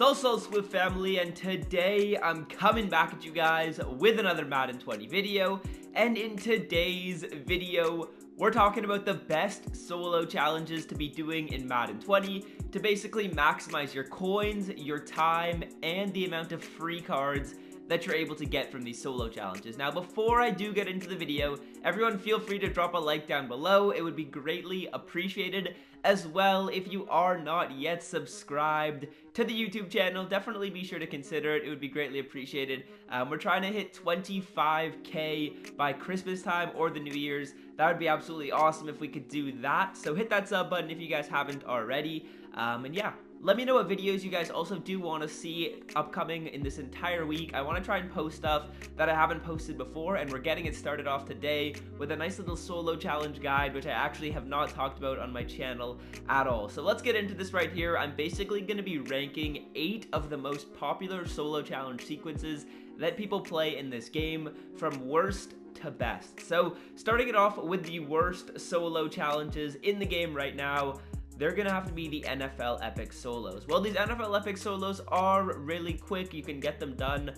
So Swift family, and today I'm coming back at you guys with another Madden 20 video. And in today's video, we're talking about the best solo challenges to be doing in Madden 20 to basically maximize your coins, your time, and the amount of free cards that you're able to get from these solo challenges. Now, before I do get into the video, everyone feel free to drop a like down below. It would be greatly appreciated. As well, if you are not yet subscribed to the YouTube channel, definitely be sure to consider it. It would be greatly appreciated. We're trying to hit 25k by Christmas time or the New Year's. That would be absolutely awesome if we could do that. So hit that sub button if you guys haven't already. And yeah, let me know what videos you guys also do want to see upcoming in this entire week. I want to try and post stuff that I haven't posted before, and we're getting it started off today with a nice little solo challenge guide, which I actually have not talked about on my channel at all. So let's get into this right here. I'm basically going to be ranking 8 of the most popular solo challenge sequences that people play in this game from worst to best. So starting it off with the worst solo challenges in the game right now, they're gonna have to be the NFL Epic Solos. Well, these NFL Epic Solos are really quick. You can get them done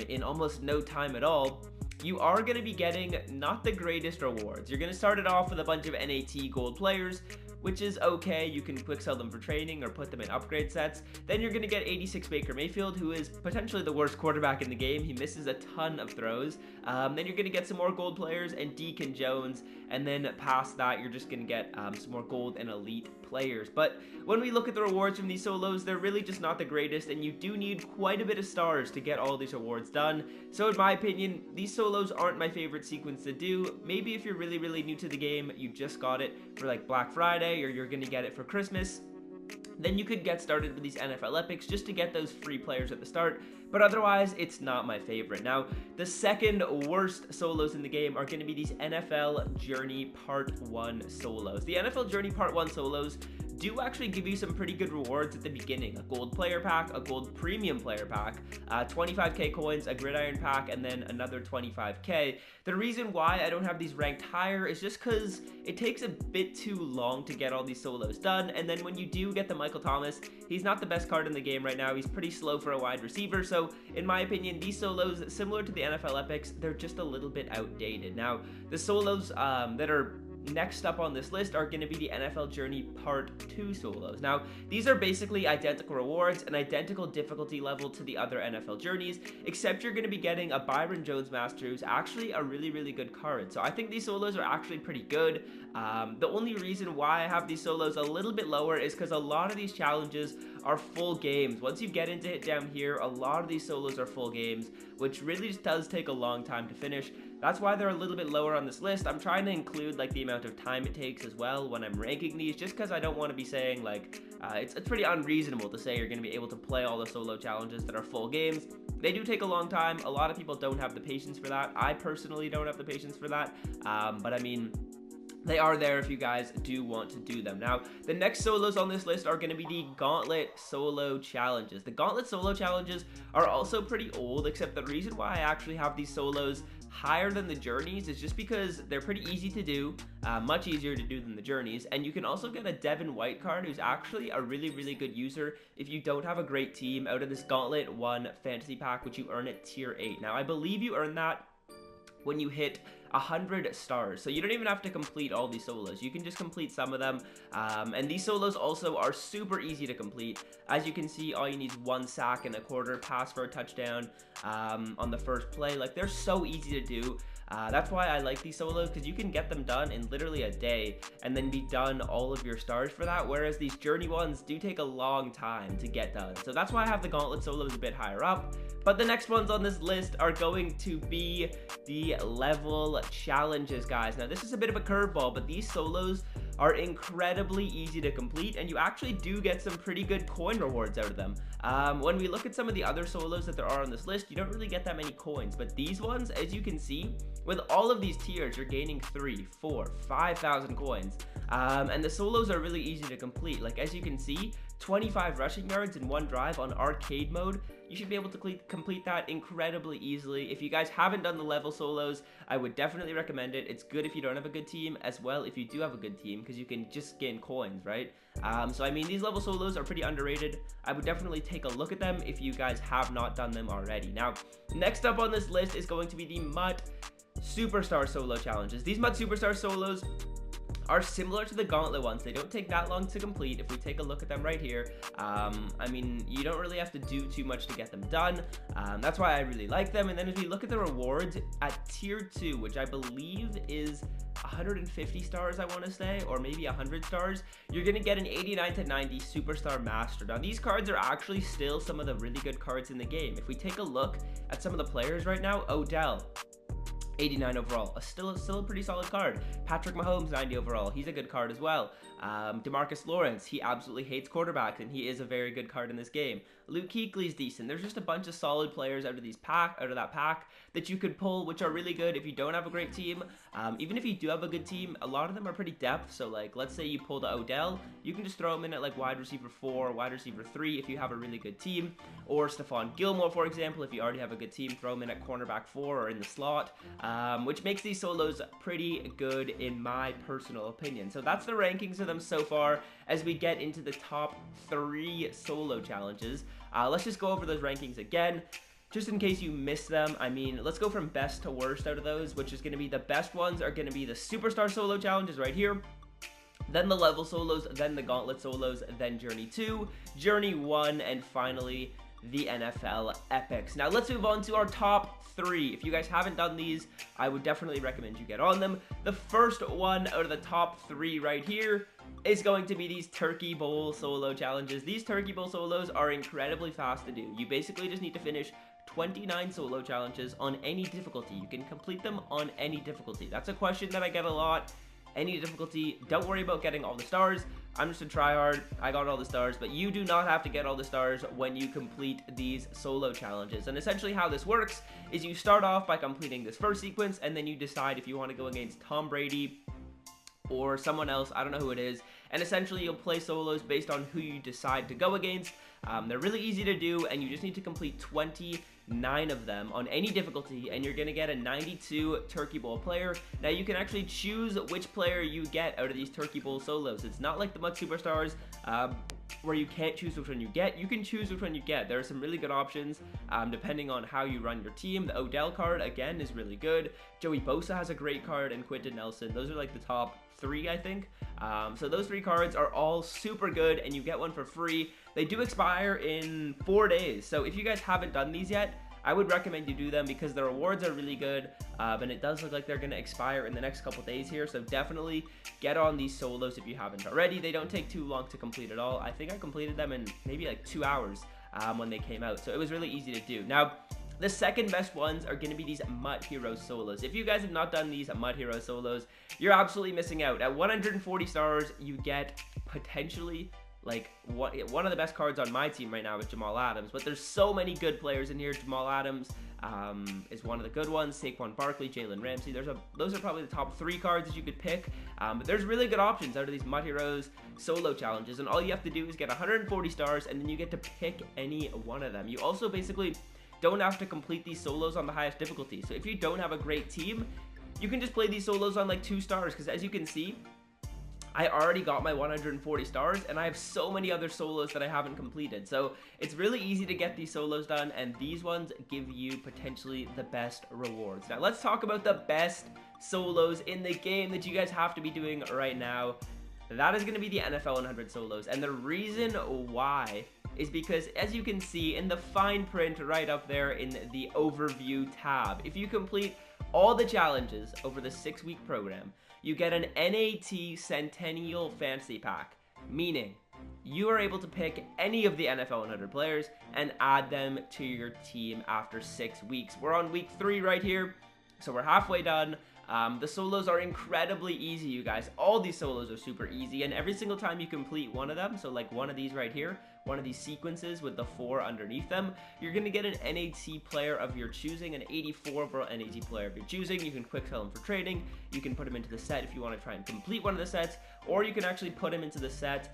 in almost no time at all. You are gonna be getting not the greatest rewards. You're gonna start it off with a bunch of NAT gold players, which is okay. You can quick sell them for training or put them in upgrade sets. Then you're going to get 86 Baker Mayfield, who is potentially the worst quarterback in the game. He misses a ton of throws. Then you're going to get some more gold players and Deacon Jones. And then past that, you're just going to get some more gold and elite players. But when we look at the rewards from these solos, they're really just not the greatest. And you do need quite a bit of stars to get all these rewards done. So in my opinion, these solos aren't my favorite sequence to do. Maybe if you're really new to the game, you just got it for like Black Friday, or you're gonna get it for Christmas, then you could get started with these NFL Epics just to get those free players at the start. But otherwise, it's not my favorite. Now, the second worst solos in the game are going to be these NFL Journey Part 1 solos. The NFL Journey Part 1 solos do actually give you some pretty good rewards at the beginning. A gold player pack, a gold premium player pack, 25k coins, a gridiron pack, and then another 25k. The reason why I don't have these ranked higher is just because it takes a bit too long to get all these solos done, and then when you do get the Michael Thomas, he's not the best card in the game right now. He's pretty slow for a wide receiver, so in my opinion, these solos, similar to the NFL Epics, they're just a little bit outdated. Now, the solos that are next up on this list are going to be the NFL Journey Part 2 solos. Now, these are basically identical rewards and identical difficulty level to the other NFL Journeys, except you're going to be getting a Byron Jones Master, who's actually a really good card. So I think these solos are actually pretty good. The only reason why I have these solos a little bit lower is because a lot of these challenges are full games. Once you get into it down here, a lot of these solos are full games, which really just does take a long time to finish. That's why they're a little bit lower on this list. I'm trying to include like the amount of time it takes as well when I'm ranking these, just because I don't want to be saying like it's pretty unreasonable to say you're going to be able to play all the solo challenges that are full games. They do take a long time. A lot of people don't have the patience for that. I personally don't have the patience for that, but I mean, they are there if you guys do want to do them. Now, the next solos on this list are going to be the Gauntlet solo challenges. The Gauntlet solo challenges are also pretty old, except the reason why I actually have these solos higher than the Journeys is just because they're pretty easy to do, much easier to do than the Journeys, and you can also get a Devin White card, who's actually a really good user if you don't have a great team, out of this Gauntlet 1 fantasy pack, which you earn at tier 8. Now, I believe you earn that when you hit 100 stars, so you don't even have to complete all these solos. You can just complete some of them, and these solos also are super easy to complete. As you can see, all you need is 1 sack and a quarter, pass for a touchdown on the first play. Like, they're so easy to do. That's why I like these solos, because you can get them done in literally a day and then be done all of your stars for that, whereas these Journey ones do take a long time to get done. So that's why I have the Gauntlet solos a bit higher up. But the next ones on this list are going to be the level challenges, guys. Now, this is a bit of a curveball, but these solos are incredibly easy to complete, and you actually do get some pretty good coin rewards out of them. When we look at some of the other solos that there are on this list, you don't really get that many coins, but these ones, as you can see, with all of these tiers, you're gaining 3, 4, 5,000 coins. And the solos are really easy to complete. Like, as you can see, 25 rushing yards in one drive on arcade mode. You should be able to complete that incredibly easily. If you guys haven't done the level solos, I would definitely recommend it. It's good if you don't have a good team, as well if you do have a good team, because you can just gain coins, right? So I mean, these level solos are pretty underrated. I would definitely take a look at them if you guys have not done them already. Now, next up on this list is going to be the MUT Superstar Solo Challenges. These MUT Superstar Solos are similar to the Gauntlet ones. They don't take that long to complete. If we take a look at them right here, I mean, you don't really have to do too much to get them done. That's why I really like them. And then if we look at the rewards at tier 2, which I believe is 150 stars, I want to say, or maybe 100 stars, you're going to get an 89 to 90 Superstar Master. Now, these cards are actually still some of the really good cards in the game. If we take a look at some of the players right now, Odell, 89 overall, still a pretty solid card. Patrick Mahomes, 90 overall, he's a good card as well. DeMarcus Lawrence, he absolutely hates quarterbacks, and he is a very good card in this game. Luke Kuechly's decent. There's just a bunch of solid players out of that pack that you could pull, which are really good if you don't have a great team. Even if you do have a good team, a lot of them are pretty depth. So like, let's say you pulled Odell, you can just throw him in at like wide receiver 4, wide receiver 3 if you have a really good team. Or Stephon Gilmore, for example, if you already have a good team, throw him in at cornerback 4 or in the slot, which makes these solos pretty good in my personal opinion. So that's the rankings of them so far as we get into the top 3 solo challenges. Let's just go over those rankings again, just in case you missed them. I mean, let's go from best to worst out of those, which is going to be the best ones are going to be the Superstar Solo Challenges right here, then the Level Solos, then the Gauntlet Solos, then Journey 2, Journey 1, and finally the NFL Epics. Now let's move on to our top 3. If you guys haven't done these, I would definitely recommend you get on them. The first one out of the top 3 right here is going to be these Turkey Bowl solo challenges. These Turkey Bowl solos are incredibly fast to do. You basically just need to finish 29 solo challenges on any difficulty. You can complete them on any difficulty. That's a question that I get a lot. Any difficulty, don't worry about getting all the stars. I'm just a tryhard. I got all the stars, but you do not have to get all the stars when you complete these solo challenges. And essentially how this works is you start off by completing this first sequence, and then you decide if you want to go against Tom Brady or someone else, I don't know who it is, and essentially you'll play solos based on who you decide to go against. They're really easy to do, and you just need to complete 29 of them on any difficulty, and you're gonna get a 92 Turkey Bowl player. Now you can actually choose which player you get out of these Turkey Bowl solos. It's not like the MUT Superstars, where you can't choose which one you get. You can choose which one you get. There are some really good options depending on how you run your team. The Odell card, again, is really good. Joey Bosa has a great card, and Quentin Nelson. Those are like the top 3, I think. So those 3 cards are all super good, and you get one for free. They do expire in 4 days. So if you guys haven't done these yet, I would recommend you do them because the rewards are really good, and it does look like they're going to expire in the next couple days here, so definitely get on these solos if you haven't already. They don't take too long to complete at all. I think I completed them in maybe like 2 hours when they came out, so it was really easy to do. Now, the second best ones are going to be these MUT Hero solos. If you guys have not done these MUT Hero solos, you're absolutely missing out. At 140 stars, you get potentially like one of the best cards on my team right now is Jamal Adams, but there's so many good players in here. Jamal Adams is one of the good ones. Saquon Barkley, Jalen Ramsey. Those are probably the top 3 cards that you could pick. But there's really good options out of these MUT Heroes solo challenges, and all you have to do is get 140 stars, and then you get to pick any one of them. You also basically don't have to complete these solos on the highest difficulty. So if you don't have a great team, you can just play these solos on like 2 stars, because as you can see, I already got my 140 stars, and I have so many other solos that I haven't completed. So it's really easy to get these solos done, and these ones give you potentially the best rewards. Now let's talk about the best solos in the game that you guys have to be doing right now. That is going to be the NFL 100 solos, and the reason why is because, as you can see in the fine print right up there in the overview tab, if you complete all the challenges over the 6-week program, you get an NAT Centennial Fantasy Pack, meaning you are able to pick any of the NFL 100 players and add them to your team after 6 weeks. We're on week 3 right here, so we're halfway done. The solos are incredibly easy, you guys. All these solos are super easy, and every single time you complete one of them, so like one of these right here, one of these sequences with the 4 underneath them, you're going to get an NAT player of your choosing, an 84 overall NAT player of your choosing. You can quick sell him for trading. You can put him into the set if you want to try and complete one of the sets, or you can actually put him into the set,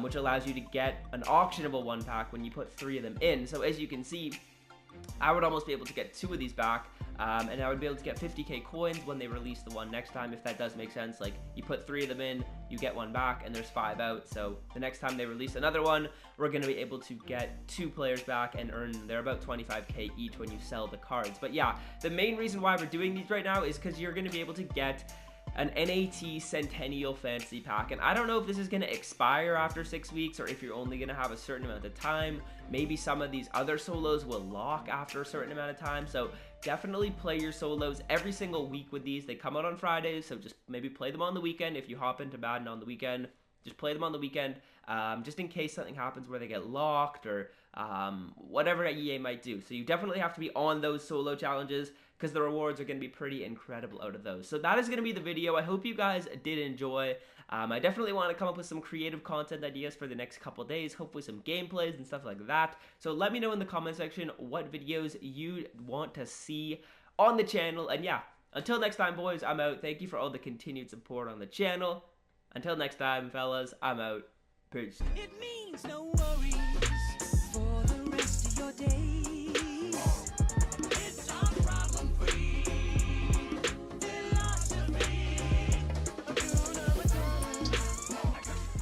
which allows you to get an auctionable 1-pack when you put 3 of them in. So as you can see, I would almost be able to get 2 of these back, and I would be able to get 50k coins when they release the one next time, if that does make sense. Like, you put 3 of them in, you get 1 back, and there's 5 out, so the next time they release another one, we're going to be able to get 2 players back and earn, they're about 25k each when you sell the cards. But yeah, the main reason why we're doing these right now is because you're going to be able to get an NAT Centennial Fantasy Pack, and I don't know if this is going to expire after 6 weeks, or if you're only going to have a certain amount of time. Maybe some of these other solos will lock after a certain amount of time, so definitely play your solos every single week with these. They come out on Fridays, so just maybe play them on the weekend. If you hop into Madden on the weekend, just play them on the weekend, just in case something happens where they get locked, or whatever EA might do. So you definitely have to be on those solo challenges, because the rewards are going to be pretty incredible out of those. So that is going to be the video. I hope you guys did enjoy. I definitely want to come up with some creative content ideas for the next couple days, hopefully some gameplays and stuff like that. So let me know in the comment section what videos you want to see on the channel. And yeah, until next time, boys, I'm out. Thank you for all the continued support on the channel. Until next time, fellas, I'm out. Peace. It means no worries.